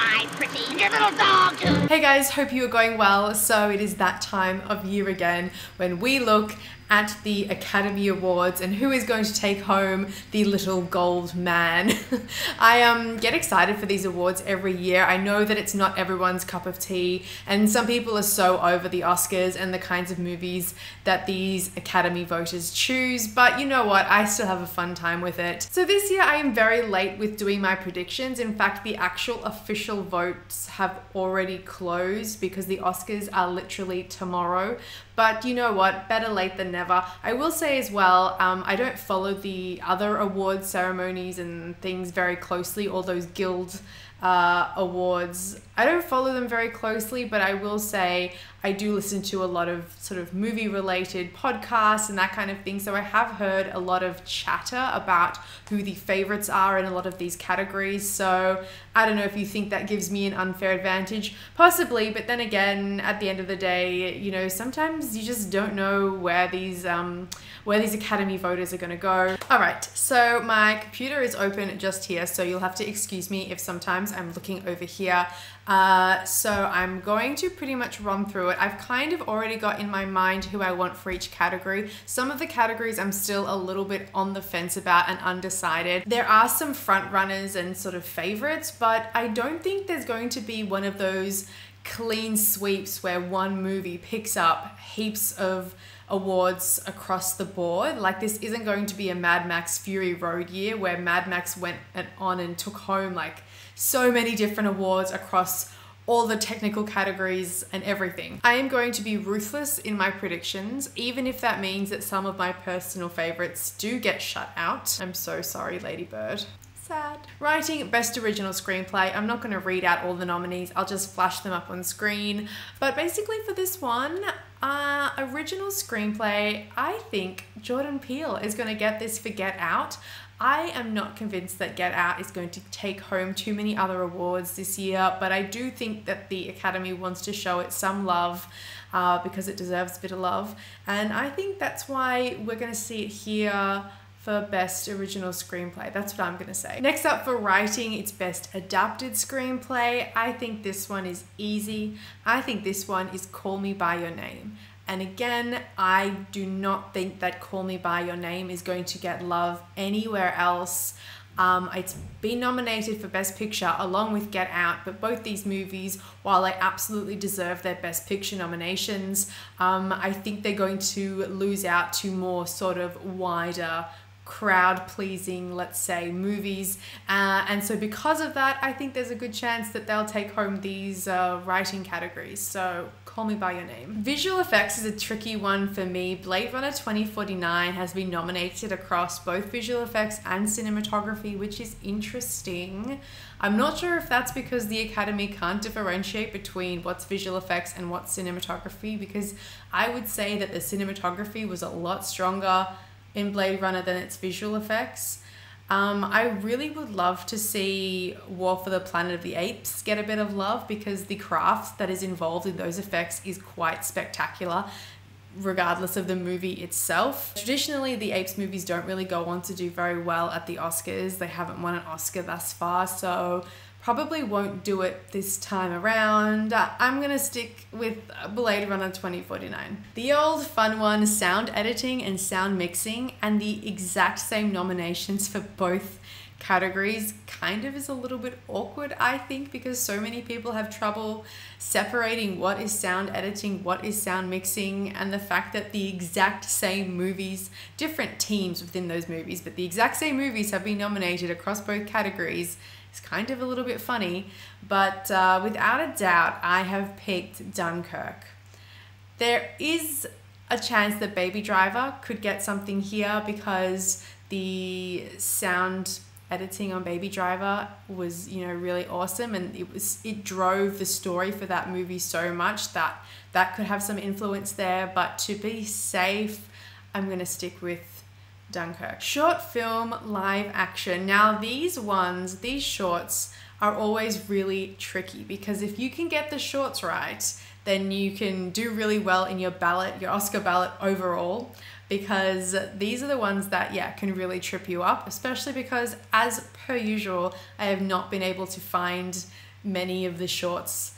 my pretty. And your little dog too. Hey guys, hope you are going well. So it is that time of year again when we look at the Academy Awards and who is going to take home the little gold man. I get excited for these awards every year. I know that it's not everyone's cup of tea, and some people are so over the Oscars and the kinds of movies that these Academy voters choose, but you know what, I still have a fun time with it. So this year I am very late with doing my predictions. In fact, the actual official votes have already closed because the Oscars are literally tomorrow. But you know what, better late than never. I will say as well, I don't follow the other award ceremonies and things very closely, all those guild awards. I don't follow them very closely, but I will say I do listen to a lot of sort of movie related podcasts and that kind of thing. So I have heard a lot of chatter about who the favorites are in a lot of these categories. So I don't know if you think that gives me an unfair advantage, possibly, but then again, at the end of the day, you know, sometimes you just don't know where these Academy voters are going to go. All right, so my computer is open just here, so you'll have to excuse me if sometimes I'm looking over here. So I'm going to pretty much run through it. I've kind of already got in my mind who I want for each category. Some of the categories I'm still a little bit on the fence about and undecided. There are some front runners and sort of favorites, but I don't think there's going to be one of those clean sweeps where one movie picks up heaps of awards across the board. Like, this isn't going to be a Mad Max Fury Road year where Mad Max went on and took home like so many different awards across all the technical categories and everything. I am going to be ruthless in my predictions, even if that means that some of my personal favorites do get shut out. I'm so sorry, Lady Bird. Sad. Writing, Best Original Screenplay. I'm not going to read out all the nominees. I'll just flash them up on screen. But basically for this one, Original Screenplay, I think Jordan Peele is going to get this for Get Out. I am not convinced that Get Out is going to take home too many other awards this year, but I do think that the Academy wants to show it some love because it deserves a bit of love. And I think that's why we're going to see it here for Best Original Screenplay. That's what I'm gonna say. Next up for writing, it's Best Adapted Screenplay. I think this one is easy. I think this one is Call Me By Your Name. And again, I do not think that Call Me By Your Name is going to get love anywhere else. It's been nominated for Best Picture along with Get Out, but both these movies, while they absolutely deserve their Best Picture nominations, I think they're going to lose out to more sort of wider crowd-pleasing, let's say, movies, and so because of that, I think there's a good chance that they'll take home these writing categories. So Call Me By Your Name. Visual effects is a tricky one for me. Blade Runner 2049 has been nominated across both visual effects and cinematography, which is interesting. I'm not sure if that's because the Academy can't differentiate between what's visual effects and what's cinematography, because I would say that the cinematography was a lot stronger in Blade Runner than its visual effects. I really would love to see War for the Planet of the Apes get a bit of love because the craft that is involved in those effects is quite spectacular, regardless of the movie itself. Traditionally, the Apes movies don't really go on to do very well at the Oscars. They haven't won an Oscar thus far, so probably won't do it this time around. I'm gonna stick with Blade Runner 2049. The old fun one, sound editing and sound mixing, and the exact same nominations for both categories kind of is a little bit awkward, I think, because so many people have trouble separating what is sound editing, what is sound mixing, and the fact that the exact same movies, different teams within those movies, but the exact same movies have been nominated across both categories. It's kind of a little bit funny, but without a doubt, I have picked Dunkirk. There is a chance that Baby Driver could get something here because the sound editing on Baby Driver was, you know, really awesome, and it drove the story for that movie so much that that could have some influence there. But to be safe, I'm gonna stick with Dunkirk. Short film, live action. Now these shorts are always really tricky because if you can get the shorts right, then you can do really well in your Oscar ballot overall, because these are the ones that, yeah, can really trip you up, especially because, as per usual, I have not been able to find many of the shorts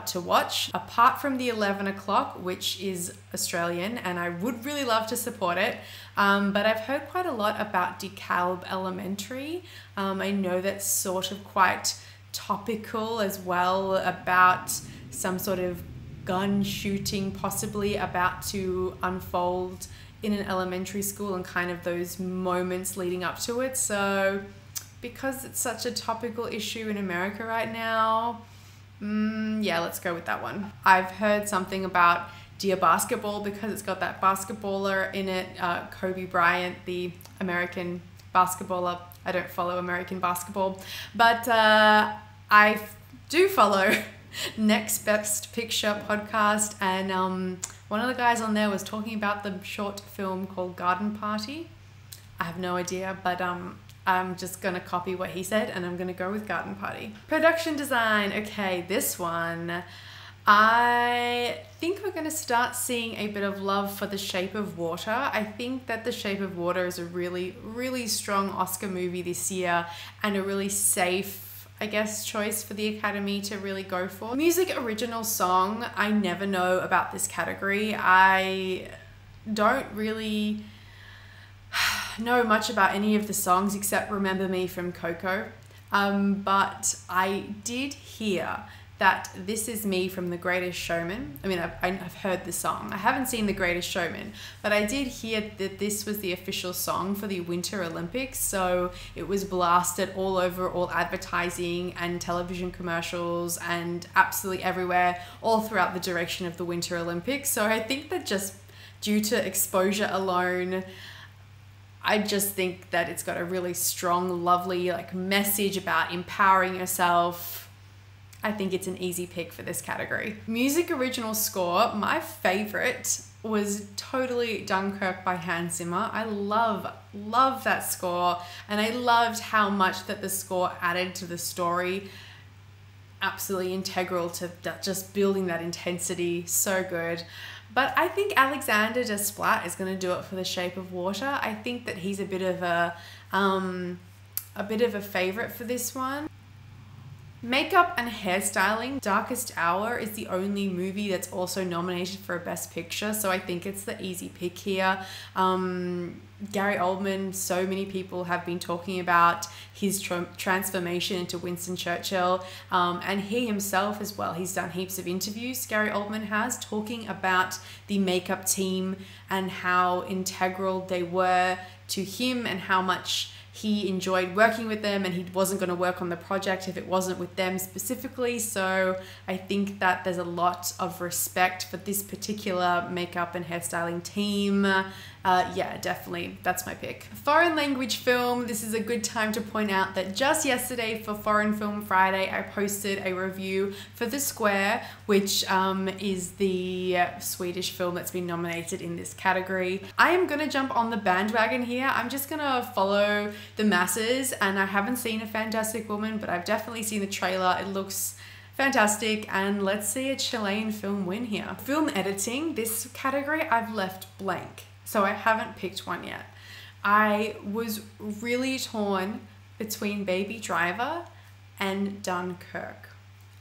to watch, apart from the 11 o'clock, which is Australian, and I would really love to support it. But I've heard quite a lot about DeKalb Elementary. I know that's sort of quite topical as well, about some sort of gun shooting possibly about to unfold in an elementary school and kind of those moments leading up to it. So because it's such a topical issue in America right now, yeah, let's go with that one. I've heard something about Dear Basketball because it's got that basketballer in it, Kobe Bryant, the American basketballer. I don't follow American basketball, but I do follow Next Best Picture podcast, and one of the guys on there was talking about the short film called Garden Party. I have no idea, but I'm just gonna copy what he said and I'm gonna go with Garden Party. Production design, okay, this one. I think we're gonna start seeing a bit of love for The Shape of Water. I think that The Shape of Water is a really, really strong Oscar movie this year and a really safe, I guess, choice for the Academy to really go for. Music original song, I never know about this category. I don't really know much about any of the songs except Remember Me from Coco, but I did hear that This Is Me from The Greatest Showman. I mean, I've heard the song. I haven't seen The Greatest Showman, but I did hear that this was the official song for the Winter Olympics, so it was blasted all over all advertising and television commercials and absolutely everywhere, all throughout the direction of the Winter Olympics. So I think that just due to exposure alone, I just think that it's got a really strong, lovely message about empowering yourself. I think it's an easy pick for this category. Music original score, my favorite was totally Dunkirk by Hans Zimmer. I love that score, and I loved how much that the score added to the story. Absolutely integral to just building that intensity. So good. But I think Alexander Desplat is going to do it for The Shape of Water. I think that he's a bit of a favorite for this one. Makeup and hairstyling, Darkest Hour is the only movie that's also nominated for a Best Picture, so I think it's the easy pick here. Gary Oldman, so many people have been talking about his transformation into Winston Churchill, and he himself as well. He's done heaps of interviews, Gary Oldman has, talking about the makeup team and how integral they were to him and how much he enjoyed working with them, and he wasn't going to work on the project if it wasn't with them specifically. So I think that there's a lot of respect for this particular makeup and hairstyling team. Yeah, definitely, that's my pick. Foreign language film, this is a good time to point out that just yesterday for Foreign Film Friday, I posted a review for The Square, which is the Swedish film that's been nominated in this category. I am gonna jump on the bandwagon here. I'm just gonna follow the masses, and I haven't seen A Fantastic Woman, but I've definitely seen the trailer. It looks fantastic, and let's see a Chilean film win here. Film editing, this category I've left blank, so I haven't picked one yet. I was really torn between Baby Driver and Dunkirk.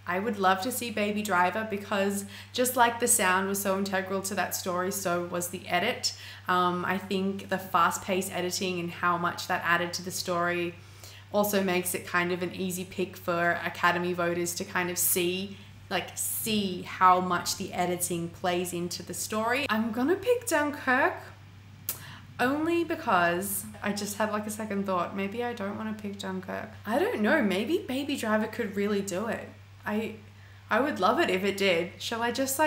I would love to see Baby Driver because just like the sound was so integral to that story, so was the edit. I think the fast-paced editing and how much that added to the story also makes it kind of an easy pick for Academy voters to kind of see how much the editing plays into the story. I'm gonna pick Dunkirk only because I just had a second thought. Maybe I don't want to pick Dunkirk. I don't know, maybe Baby Driver could really do it. I would love it if it did. Shall I just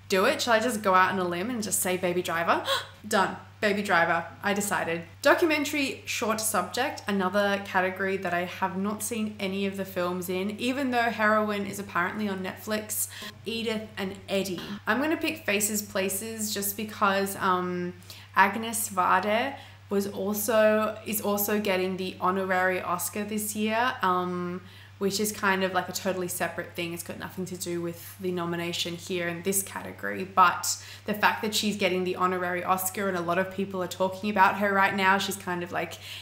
do it? Shall I just go out on a limb and just say Baby Driver? Done. Baby Driver. I decided. Documentary short subject, another category that I have not seen any of the films in, even though Heroine is apparently on Netflix. Edith and Eddie. I'm going to pick Faces Places just because Agnes Varda is also getting the honorary Oscar this year, which is kind of a totally separate thing. It's got nothing to do with the nomination here in this category, but the fact that she's getting the honorary Oscar and a lot of people are talking about her right now, she's kind of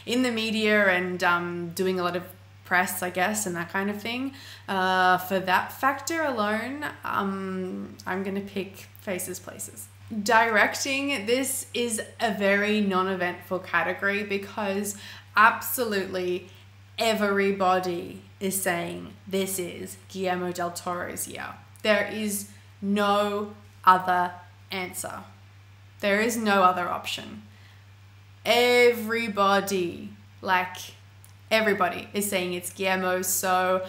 in the media and doing a lot of press, I guess, and that kind of thing. For that factor alone, I'm gonna pick Faces, Places. Directing, this is a very non-eventful category because absolutely everybody is saying this is Guillermo del Toro's year. There is no other answer. There is no other option. Everybody is saying it's Guillermo, so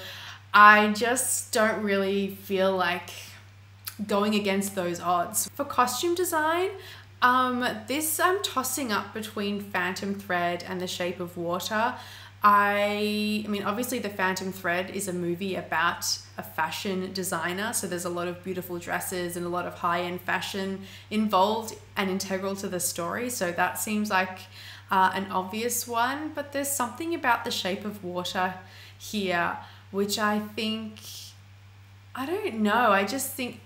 I just don't really feel like going against those odds. For costume design, this I'm tossing up between Phantom Thread and The Shape of Water. I mean, obviously The Phantom Thread is a movie about a fashion designer, so there's a lot of beautiful dresses and a lot of high-end fashion involved and integral to the story, so that seems like an obvious one. But there's something about The Shape of Water here which I think, I don't know, I just think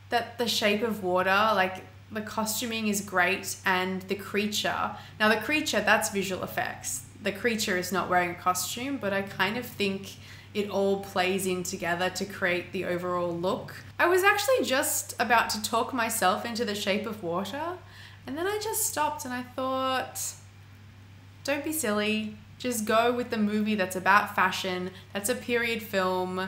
that The Shape of Water, like, the costuming is great, and the creature, now the creature, that's visual effects. The creature is not wearing a costume, but I kind of think it all plays in together to create the overall look. I was actually just about to talk myself into The Shape of Water, and then I just stopped and I thought, don't be silly. Just go with the movie that's about fashion, that's a period film.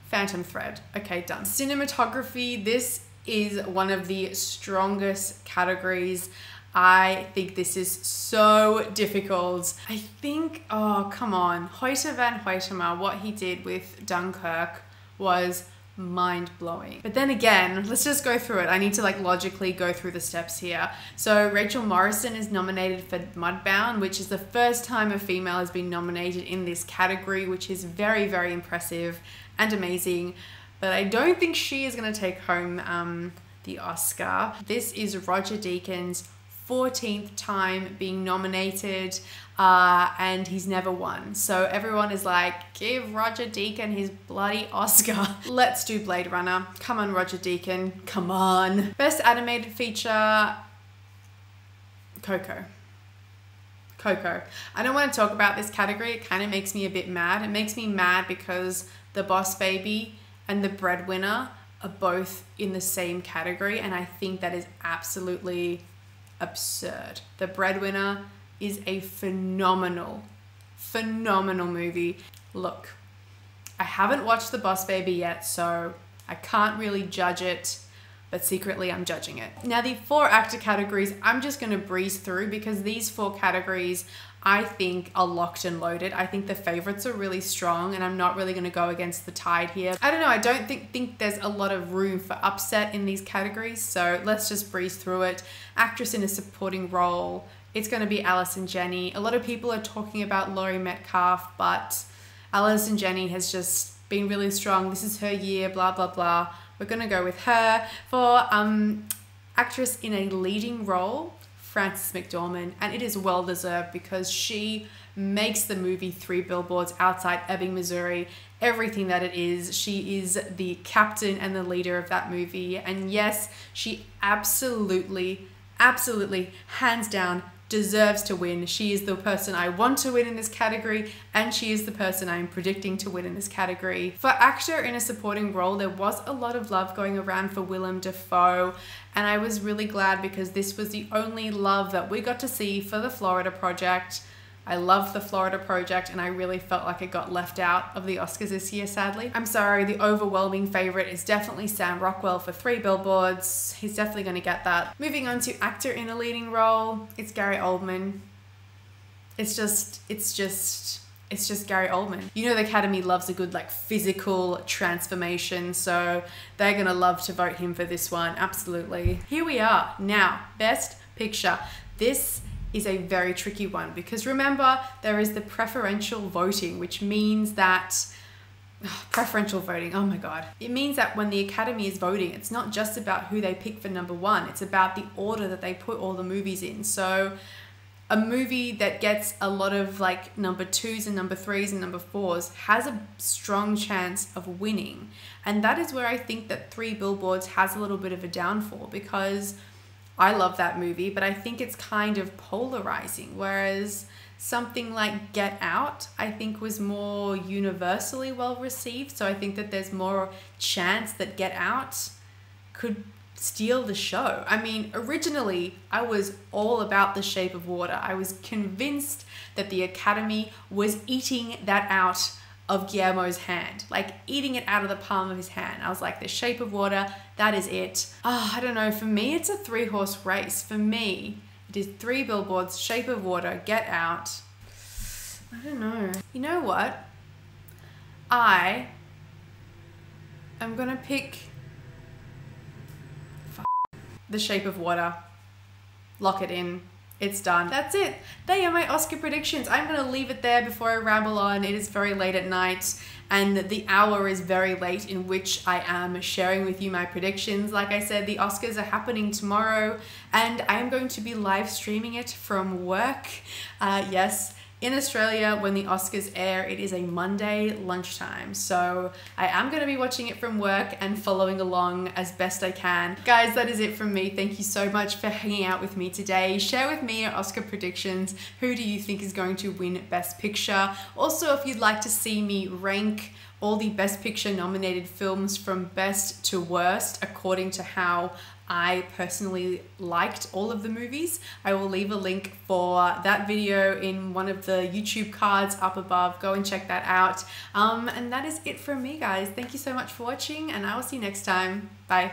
Phantom Thread. Okay, done. Cinematography, this is one of the strongest categories. I think this is so difficult. I think, oh, come on. Hoyte van Hoytema, what he did with Dunkirk was mind-blowing. But then again, let's just go through it. I need to like logically go through the steps here. So Rachel Morrison is nominated for Mudbound, which is the first time a female has been nominated in this category, which is very, very impressive and amazing. But I don't think she is going to take home the Oscar. This is Roger Deakins' 14th time being nominated, and he's never won. So everyone is like, give Roger Deakins his bloody Oscar. Let's do Blade Runner. Come on, Roger Deakins. Come on. Best animated feature, Coco. Coco. I don't want to talk about this category. It kind of makes me a bit mad. It makes me mad because The Boss Baby and The Breadwinner are both in the same category, and I think that is absolutely absurd. The Breadwinner is a phenomenal movie. Look, I haven't watched The Boss Baby yet, so I can't really judge it, but secretly I'm judging it. Now the 4 actor categories, I'm just gonna breeze through because these 4 categories I think are locked and loaded. I think the favorites are really strong, and I'm not really gonna go against the tide here. I don't know, I don't think there's a lot of room for upset in these categories, so let's just breeze through it. Actress in a supporting role, it's gonna be Allison Janney. A lot of people are talking about Laurie Metcalf, but Allison Janney has just been really strong. This is her year, blah, blah, blah. We're gonna go with her. For actress in a leading role, Frances McDormand, and it is well deserved because she makes the movie 3 Billboards Outside Ebbing, Missouri everything that it is. She is the captain and the leader of that movie, and yes, she absolutely, hands down, deserves to win. She is the person I want to win in this category, and she is the person I'm predicting to win in this category. For actor in a supporting role, there was a lot of love going around for Willem Dafoe, and I was really glad because this was the only love that we got to see for the Florida Project. I loved the Florida Project, and I really felt like it got left out of the Oscars this year, sadly. I'm sorry, the overwhelming favorite is definitely Sam Rockwell for 3 Billboards. He's definitely going to get that. Moving on to actor in a leading role, it's Gary Oldman. It's just Gary Oldman. You know the Academy loves a good like physical transformation, so they're going to love to vote him for this one, absolutely. Here we are. Now, Best Picture. This is a very tricky one because remember, there is the preferential voting, which means that preferential voting, oh my god, it means that when the Academy is voting, it's not just about who they pick for number 1, it's about the order that they put all the movies in. So a movie that gets a lot of like number 2s and number 3s and number 4s has a strong chance of winning, and that is where I think that 3 Billboards has a little bit of a downfall, because I love that movie, but I think it's kind of polarizing, whereas something like Get Out, I think, was more universally well received. So I think that there's more chance that Get Out could steal the show. I mean, originally I was all about The Shape of Water. I was convinced that the Academy was eating that out of Guillermo's hand, like eating it out of the palm of his hand. I was like, The Shape of Water, that is it. I don't know, for me it's a 3-horse race. For me it is 3 Billboards, Shape of Water, Get Out. I don't know. You know what? I am gonna pick The Shape of Water. Lock it in. It's done. That's it. They are my Oscar predictions. I'm going to leave it there before I ramble on. It is very late at night and the hour is very late in which I am sharing with you my predictions. Like I said, the Oscars are happening tomorrow and I am going to be live streaming it from work. Yes. In Australia, when the Oscars air, it is a Monday lunchtime. So I am going to be watching it from work and following along as best I can. Guys, that is it from me. Thank you so much for hanging out with me today. Share with me your Oscar predictions. Who do you think is going to win Best Picture? Also, if you'd like to see me rank all the Best Picture nominated films from best to worst according to how I personally liked all of the movies, I will leave a link for that video in one of the YouTube cards up above. Go and check that out. And that is it from me, guys. Thank you so much for watching and I will see you next time. Bye.